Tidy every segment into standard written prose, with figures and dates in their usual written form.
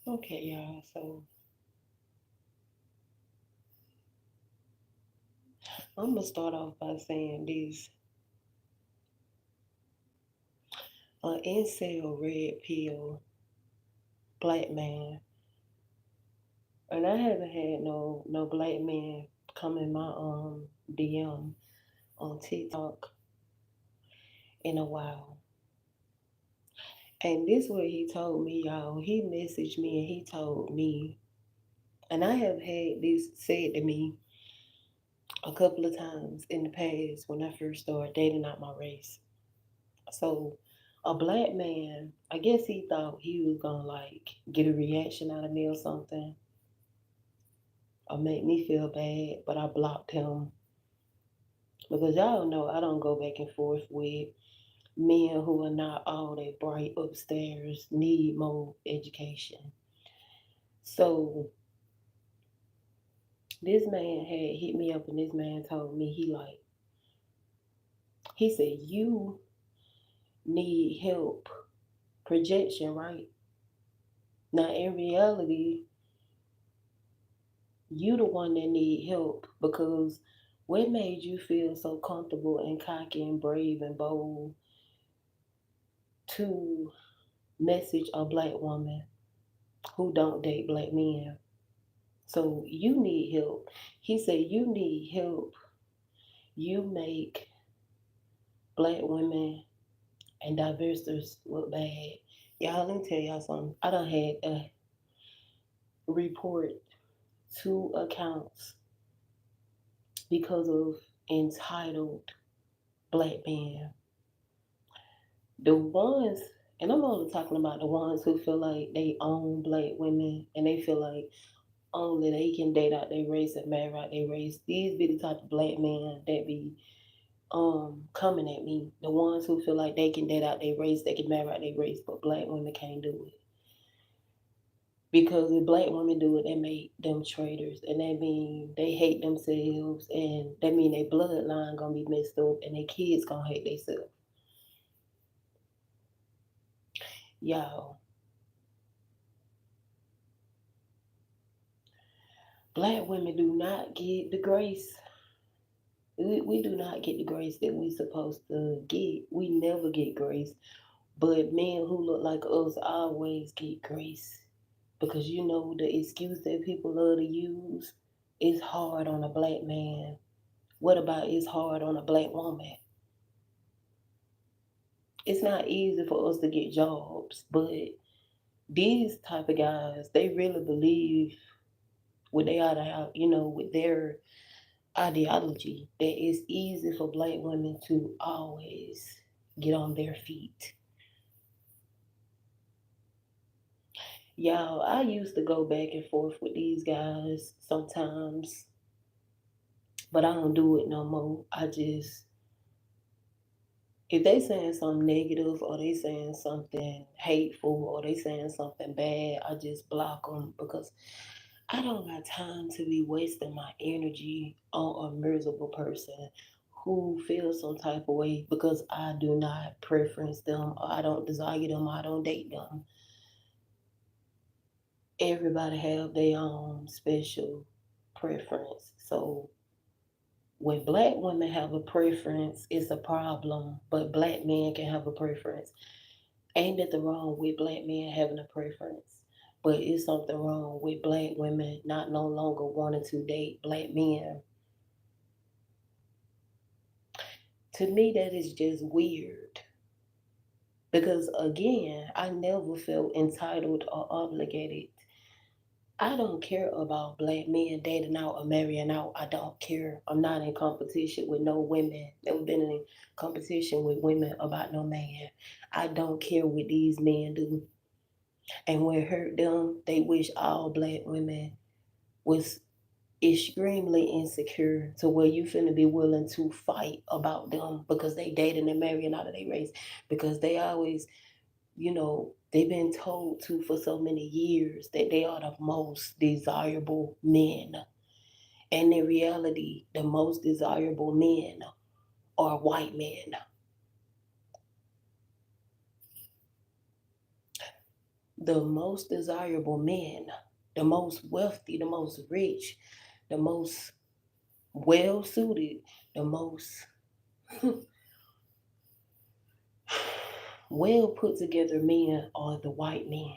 Okay, y'all. So I'm gonna start off by saying this: an incel red pill black man, and I haven't had no black man come in my DM on TikTok in a while. And this what he told me, y'all. He messaged me and he told me, and I have had this said to me a couple of times in the past when I first started dating out my race. So a black man, I guess he thought he was gonna like get a reaction out of me or something or make me feel bad, but I blocked him because y'all know I don't go back and forth with men who are not all that bright upstairs, need more education. So this man had hit me up and this man told me he said you need help projection, right? Now in reality, you the one that need help because what made you feel so comfortable and cocky and brave and bold to message a black woman who don't date black men? So you need help. He said you need help. You make black women and divestors look bad. Y'all, let me tell y'all something. I done had a report 2 accounts because of entitled black men. The ones, and I'm only talking about the ones who feel like they own black women and they feel like only they can date out their race and marry out their race. These be the type of black men that be coming at me. The ones who feel like they can date out their race, they can marry out their race, but black women can't do it. Because if black women do it, they make them traitors, and that mean they hate themselves, and that mean their bloodline gonna be messed up, and their kids gonna hate themselves. Y'all, black women do not get the grace. We do not get the grace that we supposed to get. We never get grace. But men who look like us always get grace. Because you know the excuse that people love to use is hard on a black man. What about it's hard on a black woman? It's not easy for us to get jobs, but these type of guys, they really believe what they are, with their ideology that it's easy for black women to always get on their feet. Y'all, I used to go back and forth with these guys sometimes, but I don't do it no more. I just, if they saying something negative or they saying something hateful or they saying something bad, I just block them because I don't got time to be wasting my energy on a miserable person who feels some type of way because I do not preference them or I don't desire them or I don't date them. Everybody have their own special preference. So when black women have a preference, it's a problem, but black men can have a preference. Ain't nothing wrong with black men having a preference, but it's something wrong with black women not no longer wanting to date black men. To me, that is just weird because again, I never felt entitled or obligated. I don't care about black men dating out or marrying out. I don't care. I'm not in competition with no women. Never been in competition with women about no man. I don't care what these men do. And when it hurt them, they wish all black women was extremely insecure to where you finna be willing to fight about them because they dating and marrying out of their race. Because they always, they've been told to for so many years that they are the most desirable men. And in reality, the most desirable men are white men. The most desirable men, the most wealthy, the most rich, the most well suited, the most well put together men are the white men.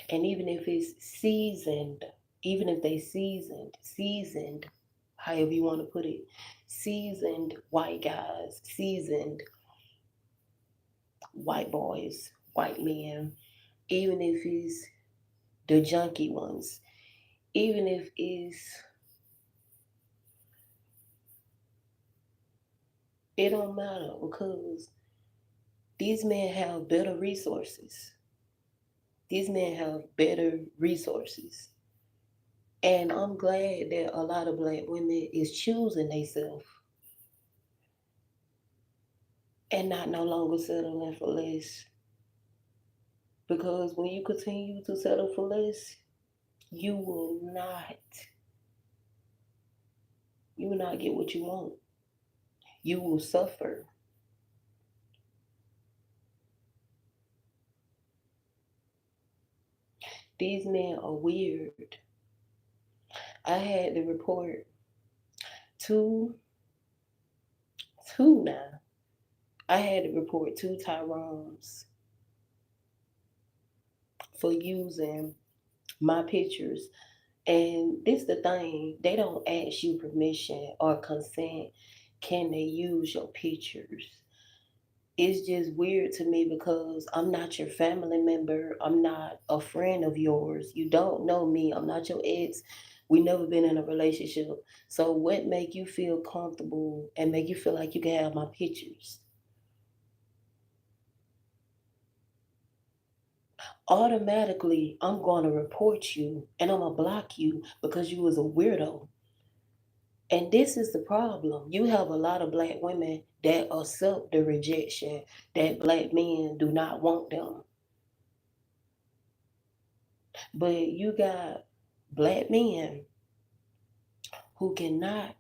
And even if it's seasoned, even if they seasoned, however you want to put it, seasoned white guys, seasoned white boys, white men, even if it's the junky ones, even if it's, it don't matter because these men have better resources. These men have better resources. And I'm glad that a lot of black women is choosing themselves and not no longer settling for less. Because when you continue to settle for less, you will not, you will not get what you want. You will suffer. These men are weird. I had to report two, two now. I had to report two Tyrones for using my pictures. And this the thing, they don't ask you permission or consent. Can they use your pictures? It's just weird to me because I'm not your family member. I'm not a friend of yours. You don't know me. I'm not your ex. We never been in a relationship. So what make you feel comfortable and make you feel like you can have my pictures? Automatically, I'm going to report you and I'm going to block you because you was a weirdo. And this is the problem. You have a lot of black women that accept the rejection that black men do not want them. But you got black men who cannot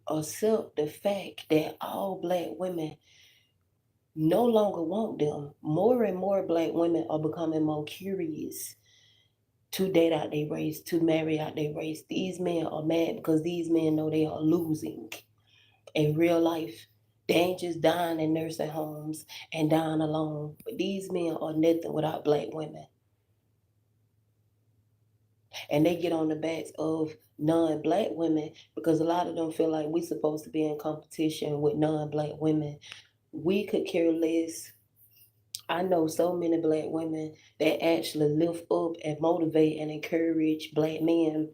accept the fact that all black women no longer want them. More and more black women are becoming more curious to date out their race, to marry out their race. These men are mad because these men know they are losing in real life. They ain't just dying in nursing homes and dying alone. But these men are nothing without black women. And they get on the backs of non-black women because a lot of them feel like we supposed to be in competition with non-black women. We could care less. I know so many black women that actually lift up and motivate and encourage black men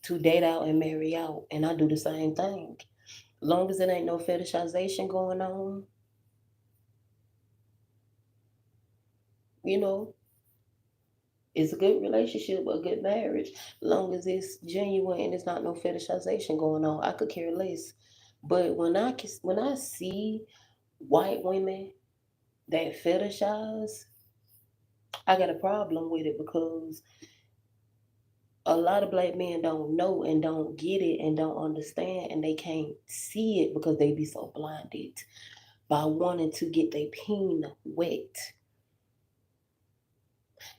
to date out and marry out. And I do the same thing. Long as it ain't no fetishization going on, you know, it's a good relationship, a good marriage, long as it's genuine and there's not no fetishization going on. I could care less. But when I see white women that fetishize, I got a problem with it because a lot of black men don't know and don't get it and don't understand and they can't see it because they be so blinded by wanting to get their peen wet.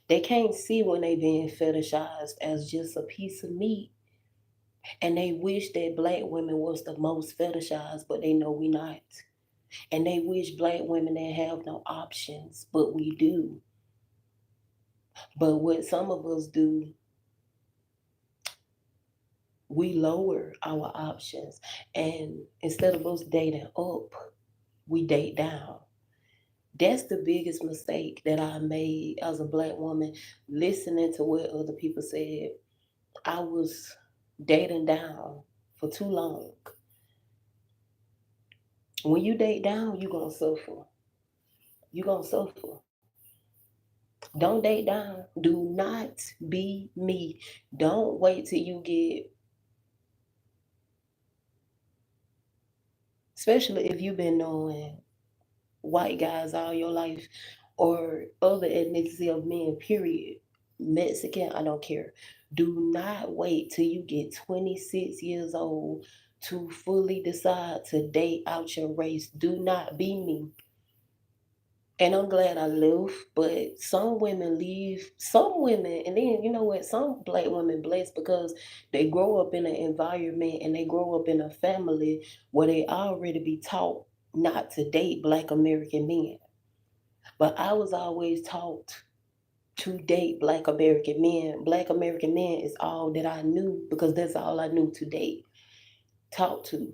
They can't see when they being fetishized as just a piece of meat. And they wish that black women was the most fetishized, but they know we not. And they wish black women didn't have no options, but we do. But what some of us do, we lower our options. And instead of us dating up, we date down. That's the biggest mistake that I made as a black woman, listening to what other people said. I was dating down for too long. When you date down, you're going to suffer. You're going to suffer. Don't date down. Do not be me. Don't wait till you get, especially if you've been knowing white guys all your life or other ethnicity of men, period. Mexican, I don't care. Do not wait till you get 26 years old to fully decide to date out your race. Do not be me. And I'm glad I left, but some women leave, some women, and then you know what? Some black women blessed because they grow up in an environment and they grow up in a family where they already be taught not to date black American men. But I was always taught to date black American men. Black American men is all that I knew because that's all I knew to date, talk to.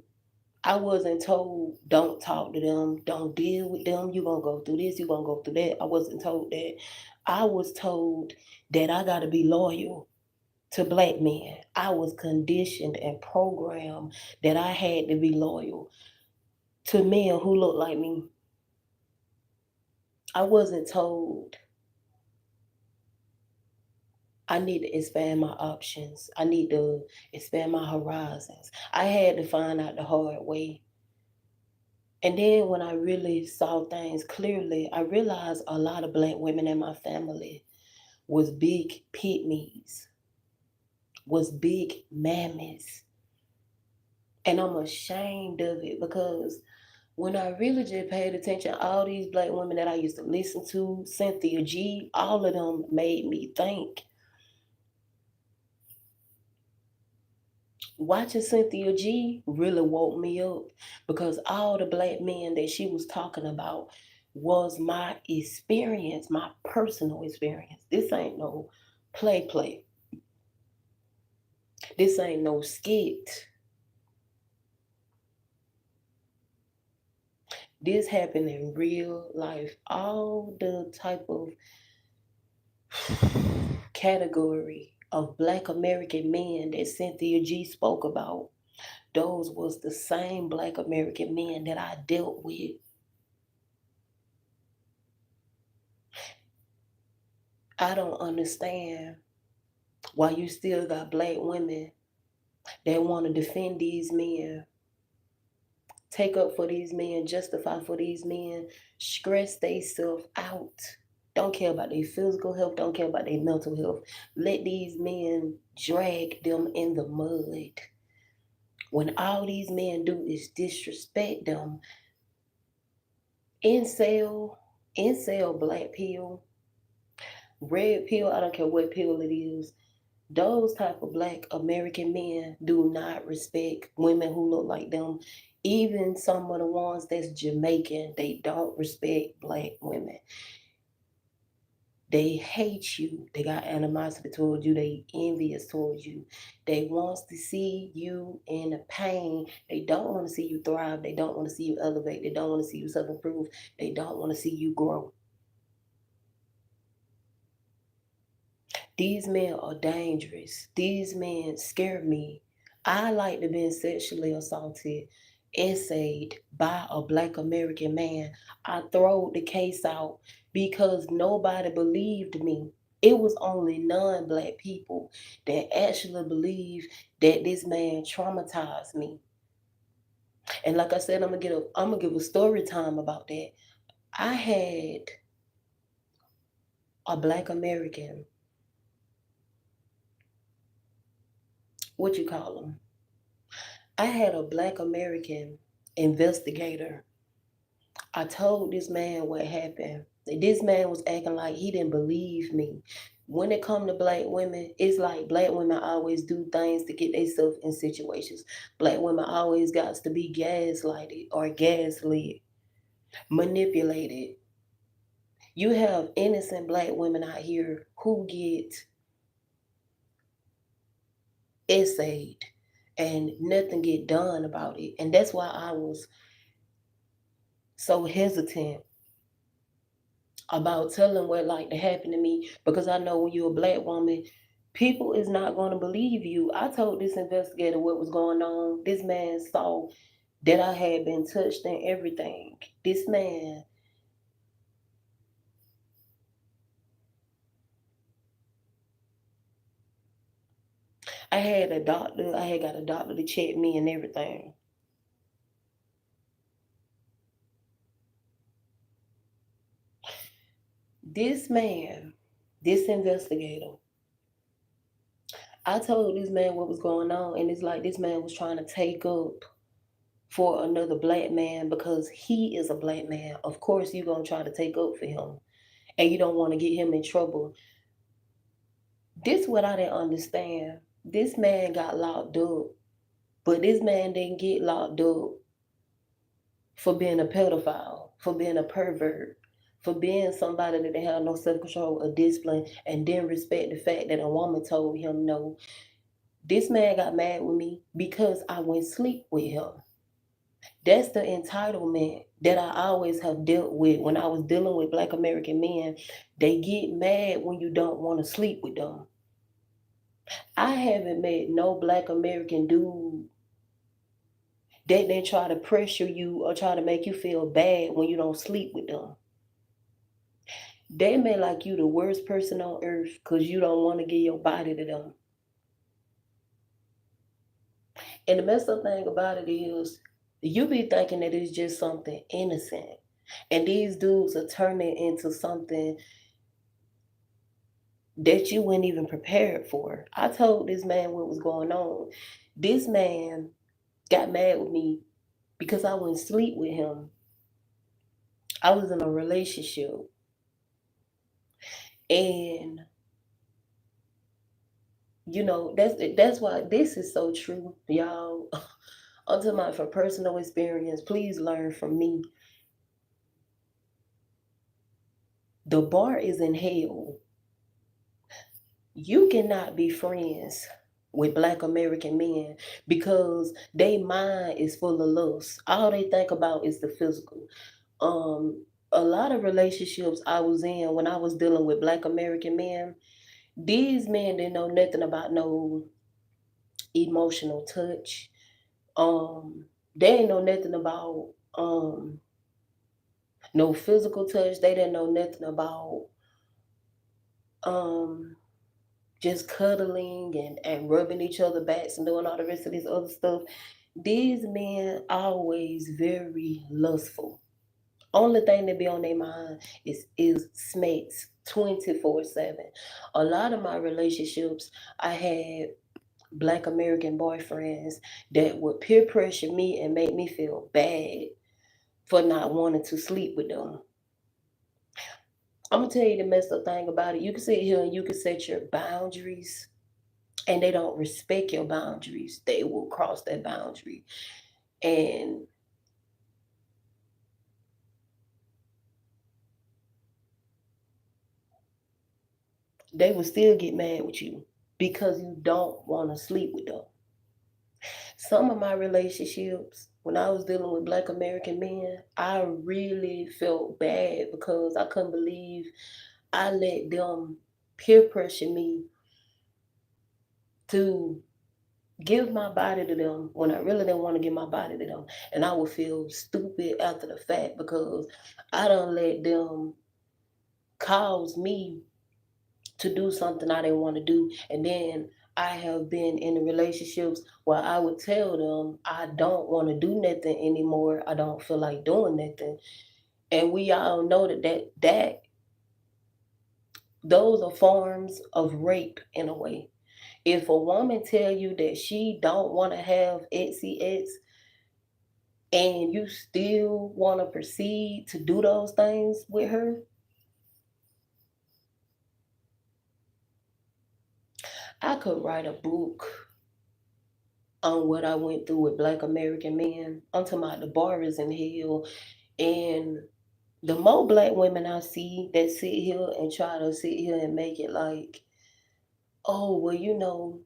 I wasn't told don't talk to them, don't deal with them, you're gonna go through this, you're gonna go through that. I wasn't told that. I was told that I gotta be loyal to black men. I was conditioned and programmed that I had to be loyal to men who looked like me. I wasn't told I need to expand my options. I need to expand my horizons. I had to find out the hard way. And then when I really saw things clearly, I realized a lot of black women in my family was big pygmies, was big mammies. And I'm ashamed of it because when I really just paid attention, all these black women that I used to listen to, Cynthia G, all of them made me think. Watching Cynthia G really woke me up because all the black men that she was talking about was my experience, my personal experience. This ain't no play. This ain't no skit. This happened in real life. All the type of category of black American men that Cynthia G spoke about, those was the same black American men that I dealt with. I don't understand why you still got black women that want to defend these men, take up for these men, justify for these men, stress themselves out. Don't care about their physical health, don't care about their mental health. Let these men drag them in the mud. When all these men do is disrespect them, incel, incel black pill, red pill, I don't care what pill it is, those type of black American men do not respect women who look like them. Even some of the ones that's Jamaican, they don't respect black women. They hate you. They got animosity towards you. They envious towards you. They wants to see you in pain. They don't want to see you thrive. They don't want to see you elevate. They don't want to see you self-improve. They don't want to see you grow. These men are dangerous. These men scare me. I like to be sexually assaulted, essayed by a black American man. I throwed the case out because nobody believed me. It was only non-black people that actually believed that this man traumatized me. And like I said, I'm gonna give a story time about that. I had a black American, what you call them? I had a black American investigator. I told this man what happened. This man was acting like he didn't believe me. When it come to black women, it's like black women always do things to get themselves in situations. Black women always got to be gaslighted or gaslit, manipulated. You have innocent black women out here who get essayed and nothing get done about it. And that's why I was so hesitant about telling what like to happen to me because I know when you're a black woman, people is not going to believe you. I told this investigator what was going on. This man saw that I had been touched and everything. This man, I had got a doctor to check me and everything. This man, this investigator, I told this man what was going on, and it's like this man was trying to take up for another black man because he is a black man. Of course, you're going to try to take up for him and you don't want to get him in trouble. This what I didn't understand. This man got locked up, but this man didn't get locked up for being a pedophile, for being a pervert, for being somebody that didn't have no self control or discipline and didn't respect the fact that a woman told him no. This man got mad with me because I went sleep with him. That's the entitlement that I always have dealt with when I was dealing with black American men. They get mad when you don't want to sleep with them. I haven't met no black American dude that they try to pressure you or try to make you feel bad when you don't sleep with them. They may like you the worst person on earth because you don't want to give your body to them. And the messed up thing about it is you be thinking that it's just something innocent. And these dudes are turning into something that you weren't even prepared for. I told this man what was going on. This man got mad with me because I wouldn't sleep with him. I was in a relationship. And that's why this is so true, y'all. I'm talking about from personal experience. Please learn from me. The bar is in hell. You cannot be friends with black American men because their mind is full of lust. All they think about is the physical. Um, a lot of relationships I was in when I was dealing with black American men, these men didn't know nothing about no emotional touch. They didn't know nothing about um no physical touch. They didn't know nothing about um just cuddling and rubbing each other backs and doing all the rest of this other stuff. These men always very lustful. Only thing that be on their mind is smacks 24/7. A lot of my relationships, I had black American boyfriends that would peer pressure me and make me feel bad for not wanting to sleep with them. I'm gonna tell you the messed up thing about it. You can sit here and you can set your boundaries and they don't respect your boundaries. They will cross that boundary. And they will still get mad with you because you don't want to sleep with them. Some of my relationships, when I was dealing with black American men, I really felt bad because I couldn't believe I let them peer pressure me to give my body to them when I really didn't want to give my body to them. And I would feel stupid after the fact because I don't let them cause me to do something I didn't want to do. And then I have been in relationships where I would tell them I don't want to do nothing anymore. I don't feel like doing nothing. And we all know that those are forms of rape in a way. If a woman tell you that she don't want to have XCX and you still want to proceed to do those things with her, I could write a book on what I went through with black American men. I'm talking about the bar is in hell. And the more black women I see that sit here and try to sit here and make it like, oh, well,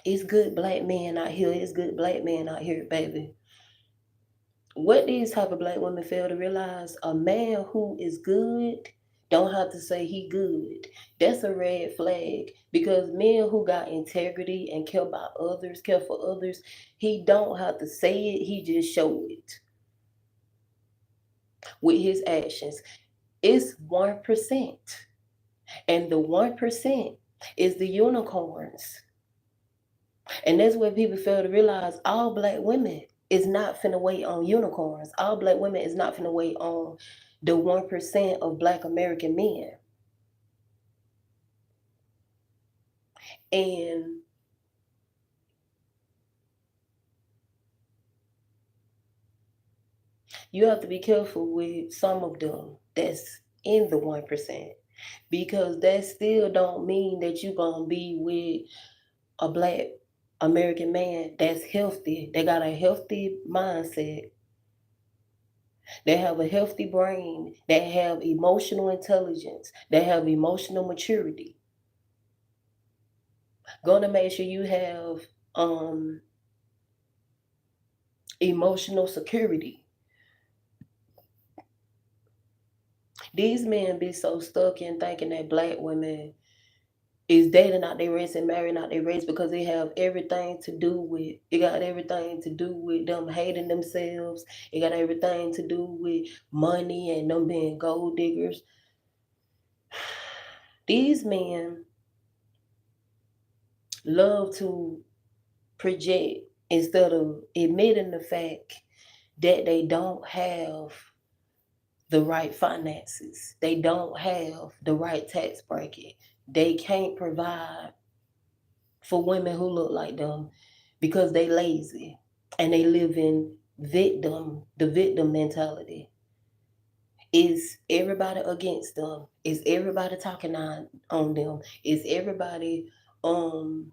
it's good black men out here. It's good black men out here, baby. What these type of black women fail to realize, a man who is good don't have to say he good. That's a red flag because men who got integrity and care about others, care for others, he don't have to say it, he just show it with his actions. It's 1%. And the 1% is the unicorns. And that's what people fail to realize. All black women is not finna wait on unicorns. All black women is not finna wait on the 1% of black American men. And You have to be careful with some of them that's in the 1%, because that still don't mean that you're gonna be with a black American man that's healthy. They got a healthy mindset. They have a healthy brain. They have emotional intelligence. They have emotional maturity. Gonna make sure you have um emotional security. These men be so stuck in thinking that black women is dating out their race and marrying out their race, because it got everything to do with them hating themselves. It got everything to do with money and them being gold diggers. These men love to project instead of admitting the fact that they don't have the right finances. They don't have the right tax bracket. They can't provide for women who look like them because they lazy and they live in the victim mentality. Is everybody against them? Is everybody talking on them? Is everybody um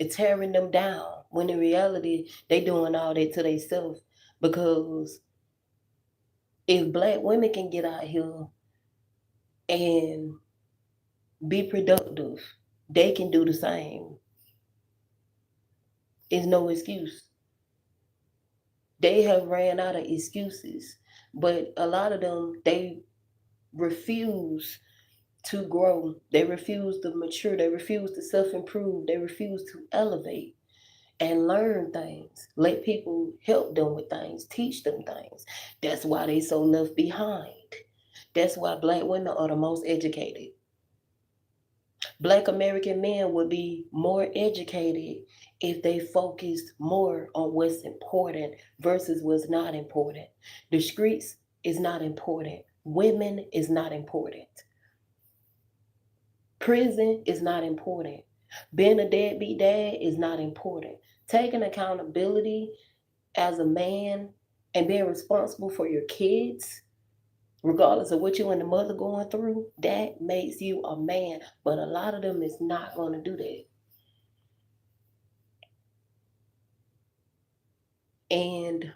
tearing them down? When in reality they doing all that to themselves, because if black women can get out here and be productive, they can do the same. It's no excuse. They have ran out of excuses, but a lot of them, they refuse to grow. They refuse to mature. They refuse to self improve. They refuse to elevate and learn things. Let people help them with things, teach them things. That's why they so left behind. That's why black women are the most educated. Black American men would be more educated if they focused more on what's important versus what's not important. The streets is not important. Women is not important. Prison is not important. Being a deadbeat dad is not important. Taking accountability as a man and being responsible for your kids, regardless of what you and the mother going through, that makes you a man. But a lot of them is not going to do that. And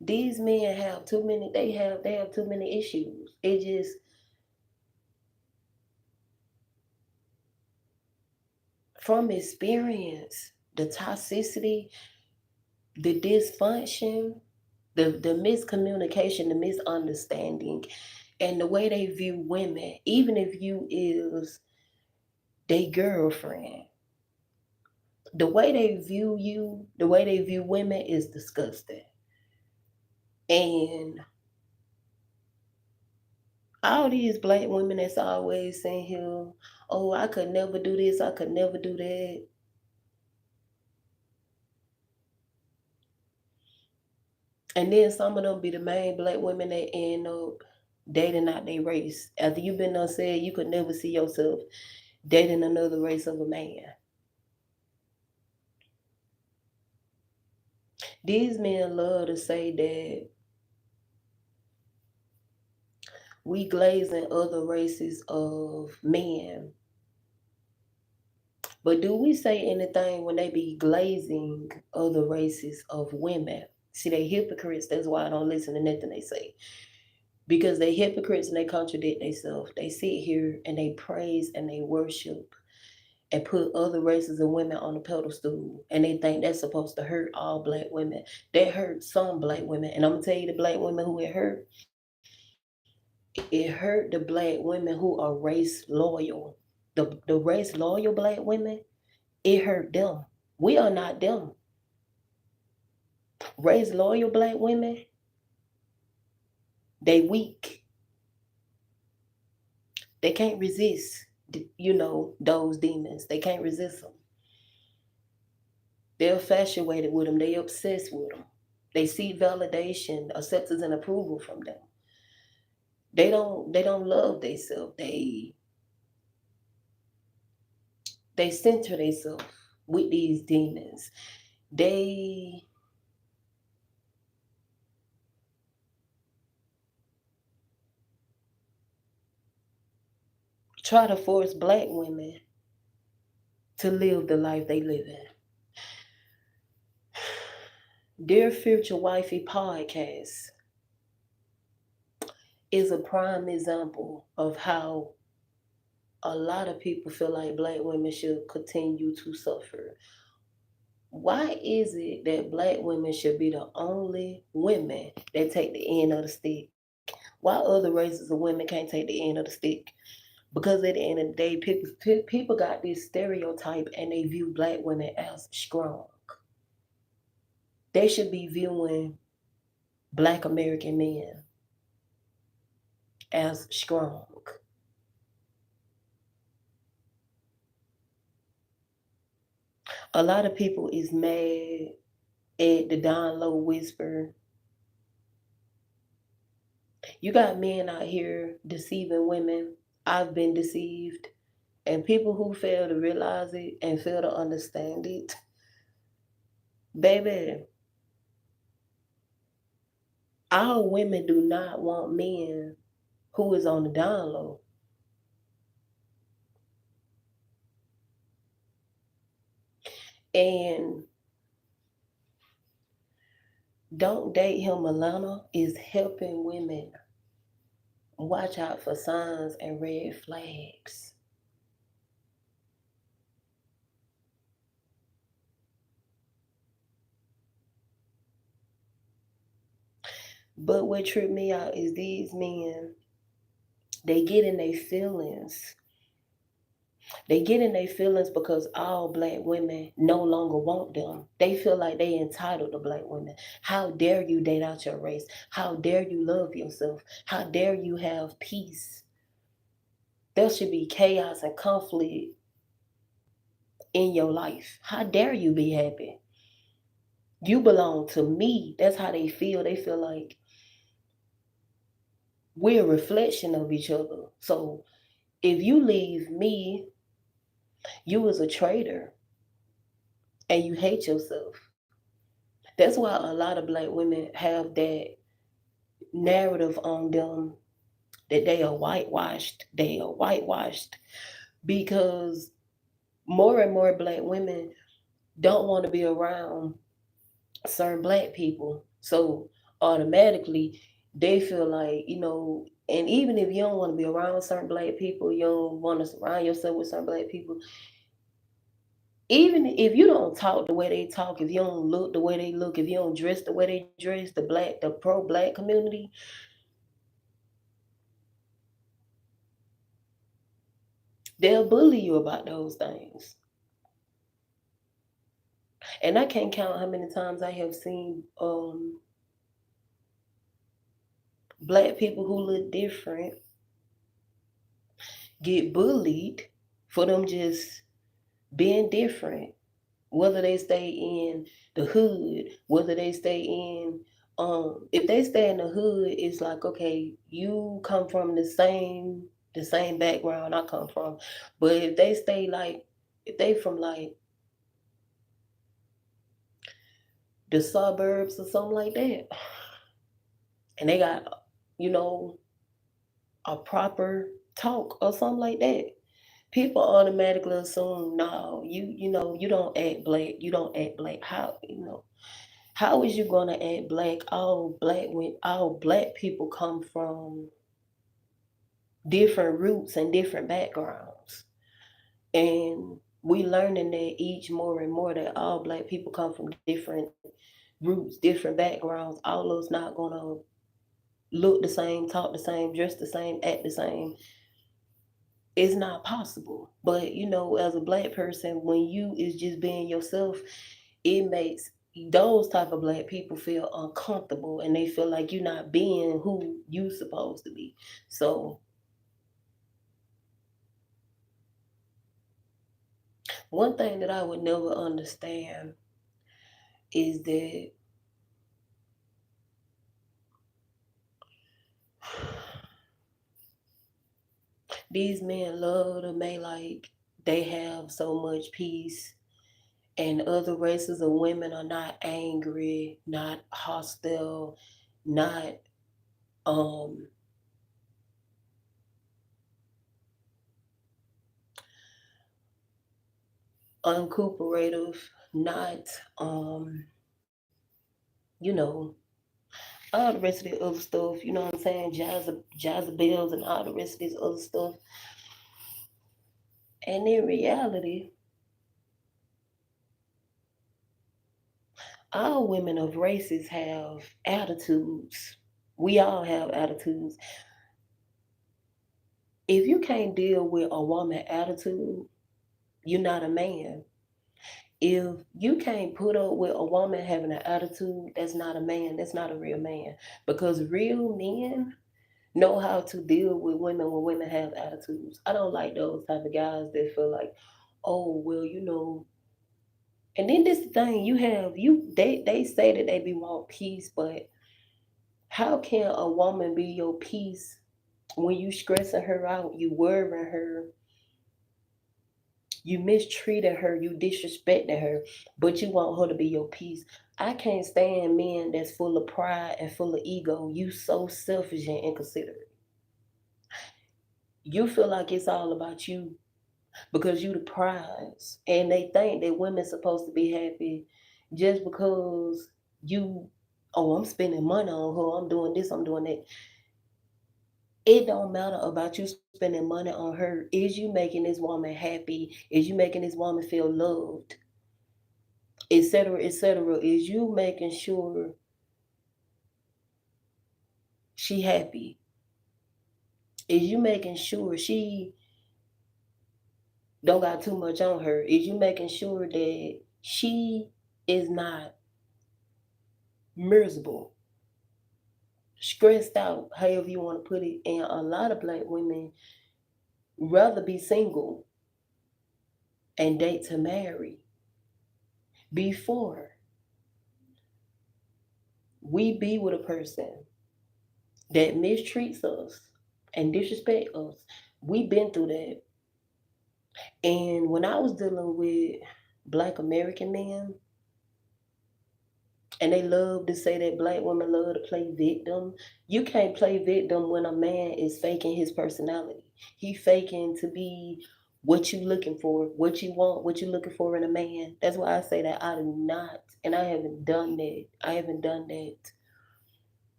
these men have too many. They have too many issues. It just, from experience, the toxicity, the dysfunction, the miscommunication, the misunderstanding, and the way they view women, even if you is their girlfriend, the way they view you, the way they view women is disgusting. And all these black women that's always saying here, oh, I could never do this, I could never do that. And then some of them be the main black women that end up dating out their race. After you've been done said you could never see yourself dating another race of a man. These men love to say that we glazing other races of men. But do we say anything when they be glazing other races of women? See, they hypocrites. That's why I don't listen to nothing they say. Because they hypocrites and they contradict themselves. They sit here and they praise and they worship and put other races of women on a pedestal, and they think that's supposed to hurt all black women. That hurt some black women. And I'm gonna tell you the black women who it hurt. It hurt the black women who are race loyal. The race loyal black women, it hurt them. We are not them. Race loyal black women, they weak. They can't resist, those demons. They can't resist them. They're infatuated with them. They obsessed with them. They see validation, acceptance, and approval from them. They don't love themselves. They center themselves with these demons. They try to force black women to live the life they live in. Dear Future Wifey podcast is a prime example of how a lot of people feel like black women should continue to suffer. Why is it that black women should be the only women that take the end of the stick? Why other races of women can't take the end of the stick? Because at the end of the day, people got this stereotype and they view black women as strong. They should be viewing black American men as strong. A lot of people is mad at the Don Low whisper. You got men out here deceiving women. I've been deceived. And people who fail to realize it and fail to understand it, baby, our women do not want men who is on the down low. And Don't Date Him Atlanta is helping women watch out for signs and red flags. But what tripped me out is these men, they get in their feelings. They get in their feelings because all black women no longer want them. They feel like they entitled to black women. How dare you date out your race? How dare you love yourself? How dare you have peace? There should be chaos and conflict in your life. How dare you be happy? You belong to me. That's how they feel. They feel like we're a reflection of each other. So if you leave me, you was a traitor and you hate yourself. That's why a lot of black women have that narrative on them that they are whitewashed. They are whitewashed because more and more black women don't want to be around certain black people. So automatically they feel like, and even if you don't want to be around certain black people, you don't want to surround yourself with certain black people, even if you don't talk the way they talk, if you don't look the way they look, if you don't dress the way they dress, the pro black community, they'll bully you about those things. And I can't count how many times I have seen black people who look different get bullied for them just being different. Whether they stay in the hood, whether they stay in if they stay in the hood, it's like, okay, you come from the same background I come from. But if they stay like if they from like the suburbs or something like that, and they got, you know, a proper talk or something like that, people automatically assume, no, you don't act black, you don't act black. How is you gonna act black? All black people come from different roots and different backgrounds. And we learning that each more and more that all black people come from different roots, different backgrounds. All those not gonna look the same, talk the same, dress the same, act the same. It's not possible. But as a black person, when you is just being yourself, it makes those type of black people feel uncomfortable and they feel like you're not being who you supposed to be. So one thing that I would never understand is that these men love to make like they have so much peace And other races of women are not angry, not hostile, not um uncooperative, not you know, all the rest of the other stuff, you know what I'm saying? Jazabels and all the rest of this other stuff. And in reality, all women of races have attitudes. We all have attitudes. If you can't deal with a woman attitude, you're not a man. If you can't put up with a woman having an attitude, that's not a man. That's not a real man. Because real men know how to deal with women when women have attitudes. I don't like those type of guys that feel like, oh well, you know. And then this thing you have you they say that they be want peace, but how can a woman be your peace when you stressing her out, you worrying her, you mistreated her, you disrespected her, but you want her to be your peace? I can't stand men that's full of pride and full of ego. You so selfish and inconsiderate. You feel like it's all about you because you the prize, and they think that women's supposed to be happy just because you, oh, I'm spending money on her, I'm doing this, I'm doing that. It don't matter about you spending money on her. Is you making this woman happy? Is you making this woman feel loved, etc., etc.? Is you making sure she happy? Is you making sure she don't got too much on her? Is you making sure that she is not miserable, stressed out, however you want to put it? And a lot of black women rather be single and date to marry before we be with a person that mistreats us and disrespect us. We've been through that. And when I was dealing with black American men, and they love to say that black women love to play victim. You can't play victim when a man is faking his personality. He faking to be what you looking for, what you want, what you looking for in a man. That's why I say that I do not, and I haven't done that. I haven't done that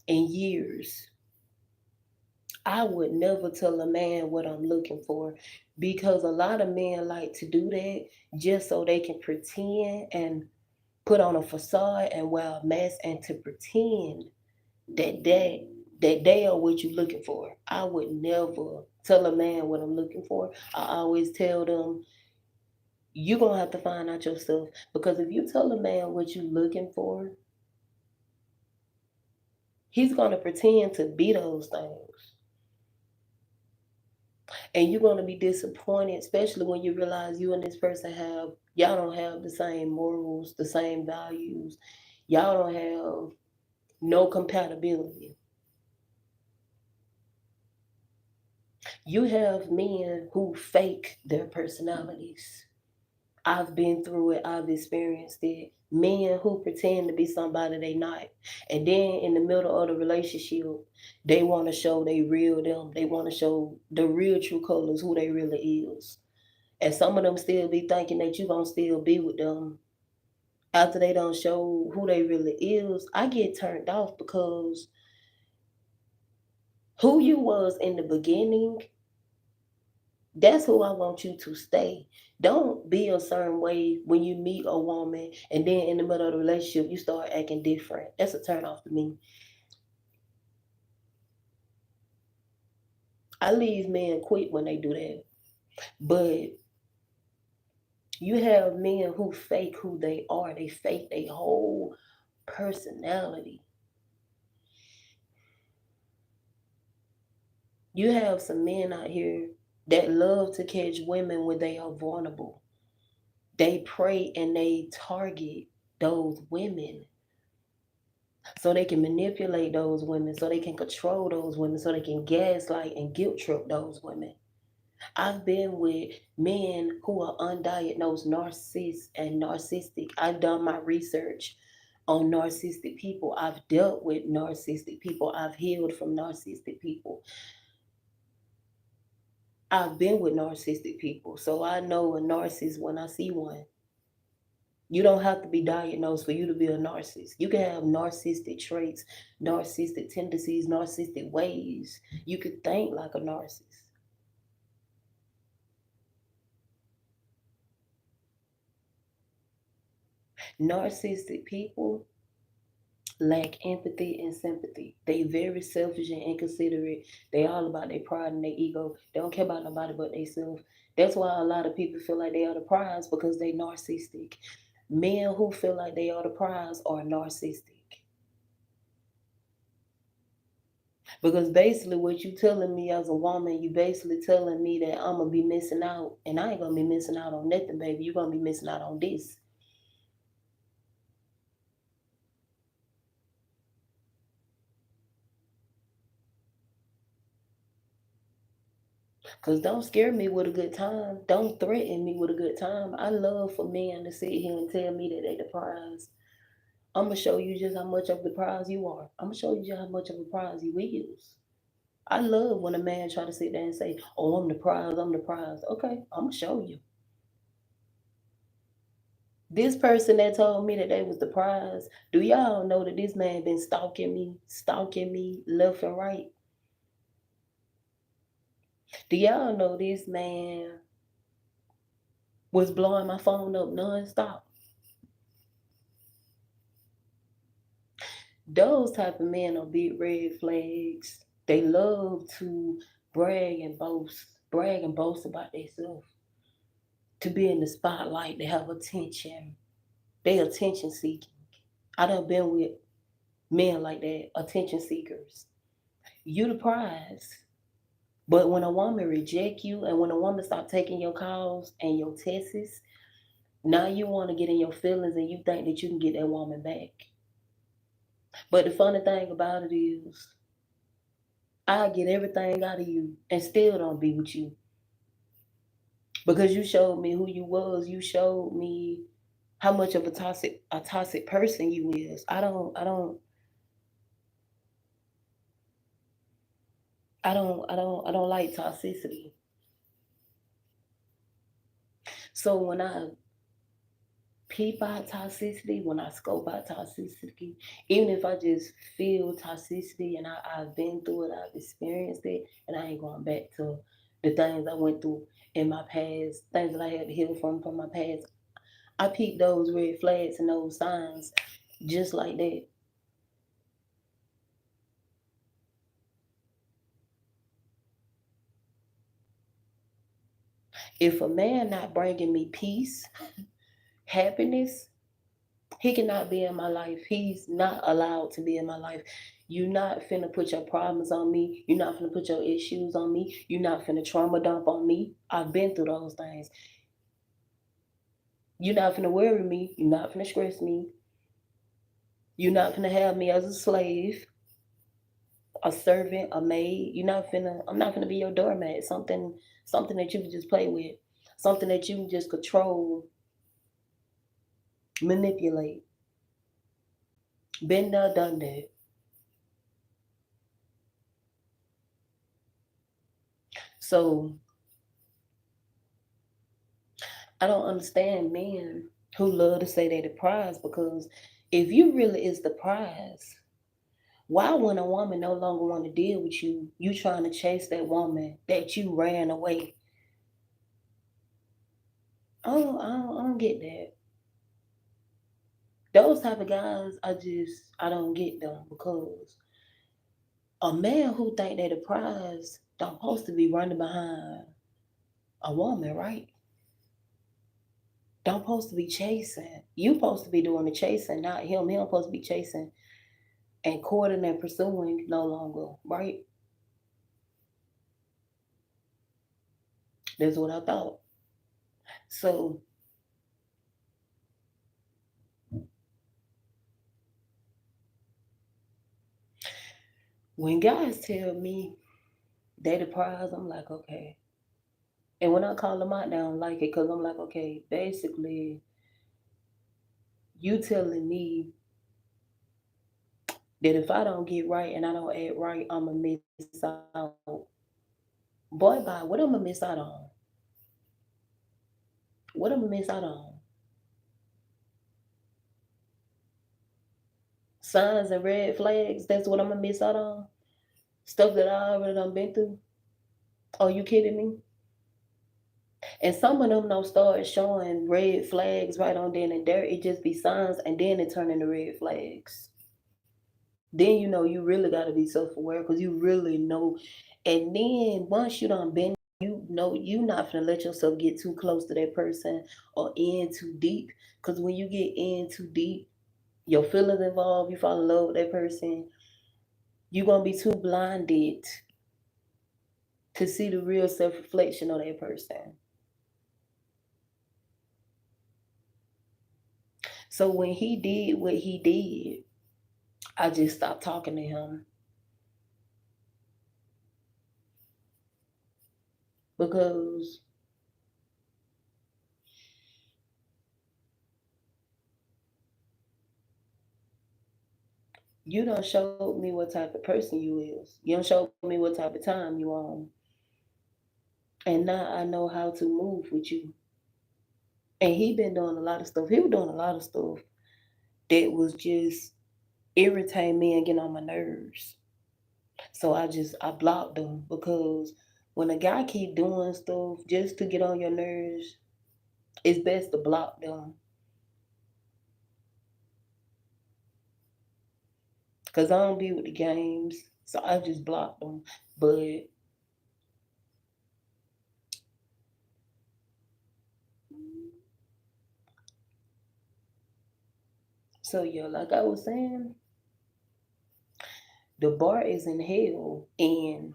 in years. I would never tell a man what I'm looking for because a lot of men like to do that just so they can pretend and put on a facade and wear a mask and to pretend that they are what you're looking for. I would never tell a man what I'm looking for. I always tell them you're gonna have to find out yourself, because if you tell a man what you're looking for, he's gonna pretend to be those things. And you're gonna be disappointed, especially when you realize you and this person have y'all don't have the same morals, the same values, y'all don't have no compatibility. You have men who fake their personalities. I've been through it, I've experienced it. Men who pretend to be somebody they not. And then in the middle of the relationship, they want to show they real them. They want to show the real true colors, who they really is. And some of them still be thinking that you gonna still be with them after they don't show who they really is. I get turned off because who you was in the beginning, that's who I want you to stay. Don't be a certain way when you meet a woman and then in the middle of the relationship you start acting different. That's a turn off to me. I leave men quick when they do that. But you have men who fake who they are. They fake their whole personality. You have some men out here that love to catch women when they are vulnerable. They prey and they target those women so they can manipulate those women, so they can control those women, so they can gaslight and guilt trip those women. I've been with men who are undiagnosed narcissists and narcissistic. I've done my research on narcissistic people. I've dealt with narcissistic people. I've healed from narcissistic people. I've been with narcissistic people. So I know a narcissist when I see one. You don't have to be diagnosed for you to be a narcissist. You can have narcissistic traits, narcissistic tendencies, narcissistic ways. You could think like a narcissist. Narcissistic people lack empathy and sympathy. They very selfish and inconsiderate. They all about their pride and their ego. They don't care about nobody but themselves. That's why a lot of people feel like they are the prize because they narcissistic. Men who feel like they are the prize are narcissistic. Because basically what you telling me as a woman, you basically telling me that I'm gonna be missing out and I ain't gonna be missing out on nothing, baby. You're gonna be missing out on this. Cause don't scare me with a good time. Don't threaten me with a good time. I love for men to sit here and tell me that they the prize. I'm gonna show you just how much of the prize you are. I'm gonna show you just how much of a prize you is. I love when a man try to sit there and say, "Oh, I'm the prize. I'm the prize." Okay, I'm gonna show you. This person that told me that they was the prize. Do y'all know that this man been stalking me left and right? Do y'all know this man was blowing my phone up nonstop? Those type of men are big red flags. They love to brag and boast about themselves, to be in the spotlight, they have attention. They attention seeking. I done been with men like that, attention seekers. You the prize. But when a woman reject you and when a woman stop taking your calls and your texts, now you want to get in your feelings and you think that you can get that woman back. But the funny thing about it is, I get everything out of you and still don't be with you because you showed me who you was. You showed me how much of a toxic person you is. I don't like toxicity. So when I peep out toxicity, when I scope out toxicity, even if I just feel toxicity and I've been through it, I've experienced it, and I ain't going back to the things I went through in my past, things that I had to heal from my past. I peep those red flags and those signs just like that. If a man not bringing me peace, happiness, he cannot be in my life. He's not allowed to be in my life. You're not finna put your problems on me. You're not finna put your issues on me. You're not finna trauma dump on me. I've been through those things. You're not finna worry me. You're not finna stress me. You're not finna have me as a slave, a servant, a maid. I'm not finna be your doormat. Something that you can just play with. Something that you can just control, manipulate. Been there, done that. So I don't understand men who love to say they the prize because if you really is the prize, why when a woman no longer want to deal with you, you trying to chase that woman that you ran away? I don't get that. Those type of guys, I don't get them because a man who think they the prize don't supposed to be running behind a woman, right? Don't supposed to be chasing. You supposed to be doing the chasing, not him. He don't supposed to be chasing and courting and pursuing no longer, right? That's what I thought. So when guys tell me they the prize, I'm like, okay. And when I call them out, they don't like it because I'm like, okay, basically, you telling me that if I don't get right and I don't act right, I'm gonna miss out. Boy, bye, what I'm gonna miss out on? What I'm gonna miss out on? Signs and red flags. That's what I'm gonna miss out on. Stuff that I already done been through. Are you kidding me? And some of them don't start showing red flags right on then and there. It just be signs, and then it turn into red flags. Then you know you really gotta be self-aware because you really know. And then once you done been, you know you not gonna let yourself get too close to that person or in too deep. Because when you get in too deep, your feelings involved, you fall in love with that person, you gonna be too blinded to see the real self-reflection of that person. So when he did what he did, I just stopped talking to him because you done showed me what type of person you is. You done showed me what type of time you on. And now I know how to move with you. And he been doing a lot of stuff. He was doing a lot of stuff that was just irritating me and getting on my nerves. So I blocked them because when a guy keep doing stuff just to get on your nerves, it's best to block them. Cause I don't be with the games. So I just blocked them. But so yeah, like I was saying, the bar is in hell, and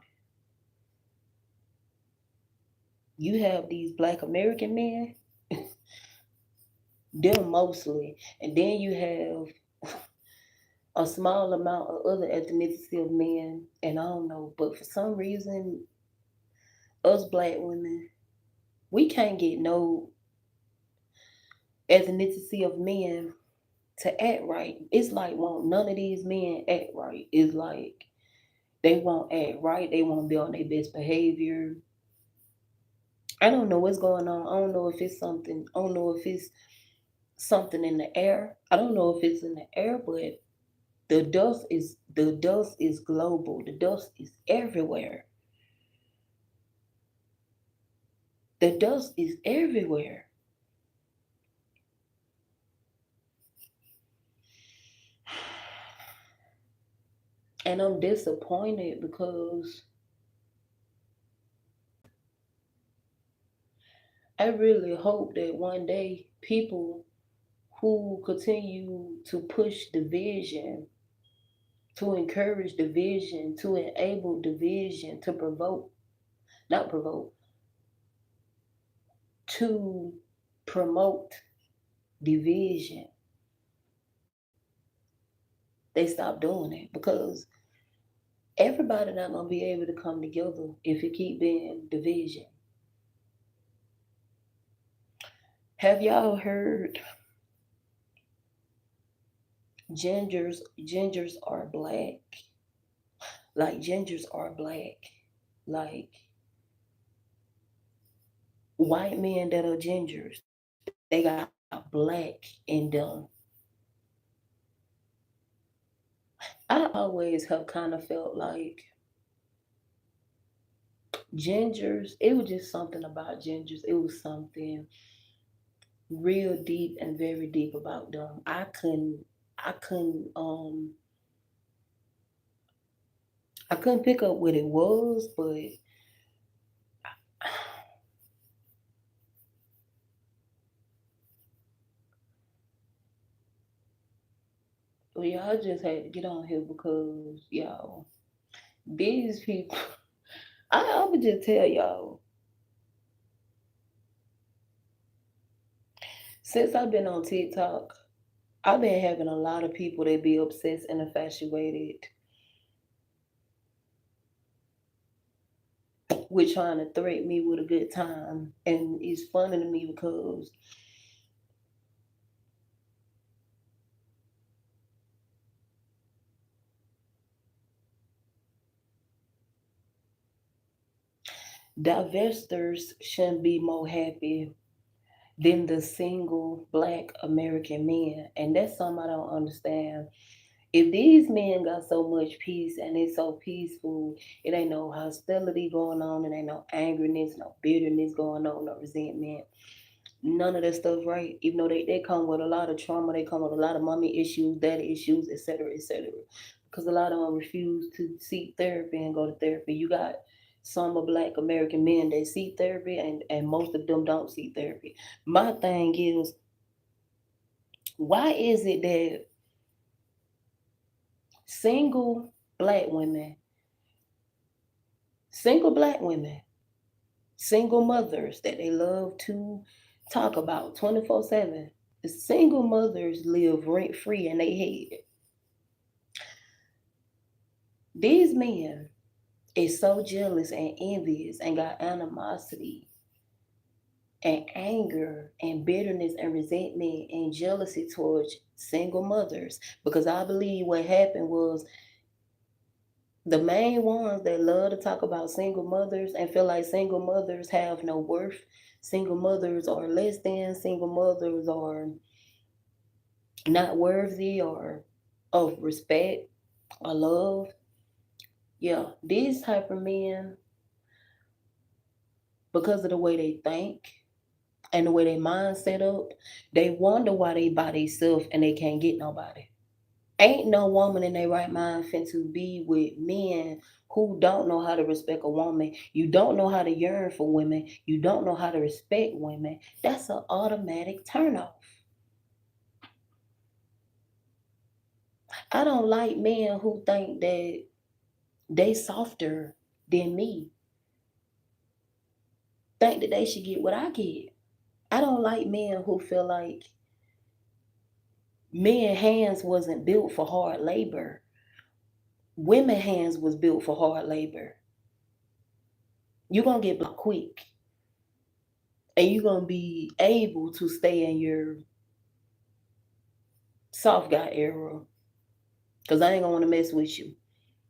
you have these black American men, them mostly, and then you have a small amount of other ethnicity of men, and I don't know, but for some reason, us black women, we can't get no ethnicity of men to act right. It's like won't none of these men act right. It's like they won't act right. They won't be on their best behavior. I don't know what's going on. I don't know if it's something. I don't know if it's something in the air. I don't know if it's in the air, but the dust is global. The dust is everywhere. The dust is everywhere. And I'm disappointed because I really hope that one day people who continue to push division, to encourage division, to enable division, to provoke, not provoke, to promote division, they stop doing it because everybody not gonna be able to come together if it keep being division. Have y'all heard gingers are black? Like gingers are black. Like white men that are gingers, they got black in them. I always have kind of felt like gingers, it was just something about gingers. It was something real deep and very deep about them. I couldn't I couldn't pick up what it was, but y'all just had to get on here because y'all these people I would just tell y'all, since I've been on TikTok, I've been having a lot of people that be obsessed and infatuated with trying to threaten me with a good time. And it's funny to me because divestors shouldn't be more happy than the single black American men. And that's something I don't understand. If these men got so much peace and it's so peaceful, it ain't no hostility going on, it ain't no angerness, no bitterness going on, no resentment, none of that stuff, right? Even though they come with a lot of trauma, they come with a lot of mommy issues, daddy issues, etc., etc. Because a lot of them refuse to seek therapy and go to therapy. You got some of black American men that seek therapy, and most of them don't seek therapy. My thing is, why is it that single black women, single black women, single mothers that they love to talk about 24/7, the single mothers live rent free in their head. These men is so jealous and envious and got animosity and anger and bitterness and resentment and jealousy towards single mothers, because I believe what happened was the main ones that love to talk about single mothers and feel like single mothers have no worth, single mothers are less than, single mothers are not worthy or of respect or love. Yeah, these type of men, because of the way they think and the way their mind set up, they wonder why they by themselves and they can't get nobody. Ain't no woman in their right mind fin to be with men who don't know how to respect a woman. You don't know how to yearn for women. You don't know how to respect women. That's an automatic turnoff. I don't like men who think that they softer than me, think that they should get what I get. I don't like men who feel like men hands wasn't built for hard labor. Women hands was built for hard labor. You're gonna get blocked quick and you're gonna be able to stay in your soft guy era. Cause I ain't gonna wanna mess with you.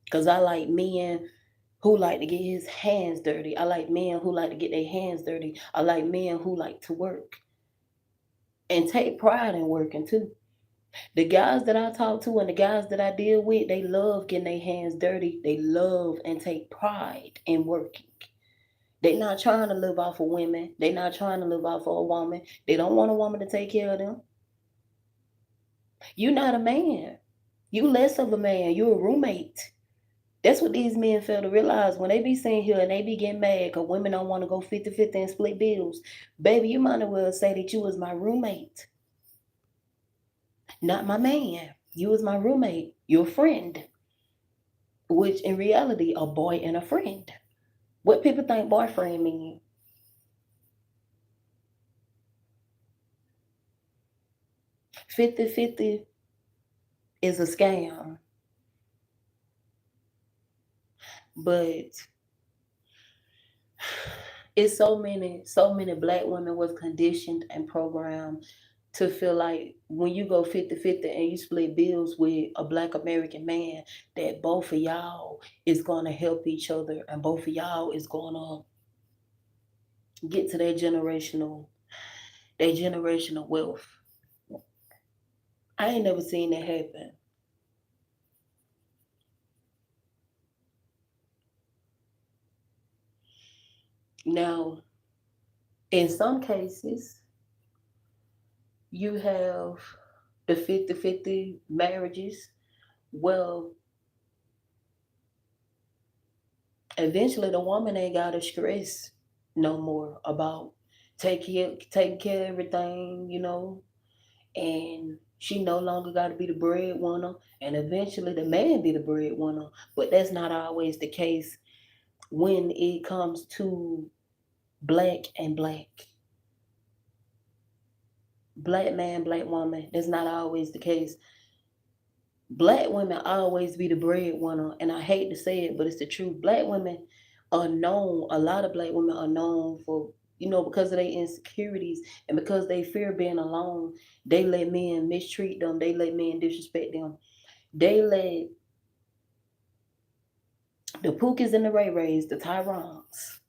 Cause I like men who like to get his hands dirty. I like men who like to get their hands dirty. I like men who like to work and take pride in working too. The guys that I talk to and the guys that I deal with, they love getting their hands dirty. They love and take pride in working. They not trying to live off of women. They not trying to live off of a woman. They don't want a woman to take care of them. You not a man. You less of a man. You a roommate. That's what these men fail to realize when they be sitting here and they be getting mad because women don't want to go 50-50 and split bills. Baby, you might as well say that you was my roommate, not my man. You was my roommate, your friend, which in reality, a boy and a friend. What people think boyfriend mean? 50-50 is a scam. But it's so many black women was conditioned and programmed to feel like when you go 50-50 and you split bills with a black American man, that both of y'all is going to help each other and both of y'all is going to get to their generational wealth. I ain't never seen that happen. Now, in some cases, you have the 50-50 marriages. Well, eventually the woman ain't got to stress no more about taking care of everything, and she no longer got to be the breadwinner, and eventually the man be the breadwinner. But that's not always the case when it comes to black and black, black man, black woman. That's not always the case. Black women always be the breadwinner, and I hate to say it, but it's the truth. Black women are known, a lot of black women are known for, because of their insecurities and because they fear being alone, they let men mistreat them, they let men disrespect them. They let the Pookies and the Ray Rays, the Tyrons,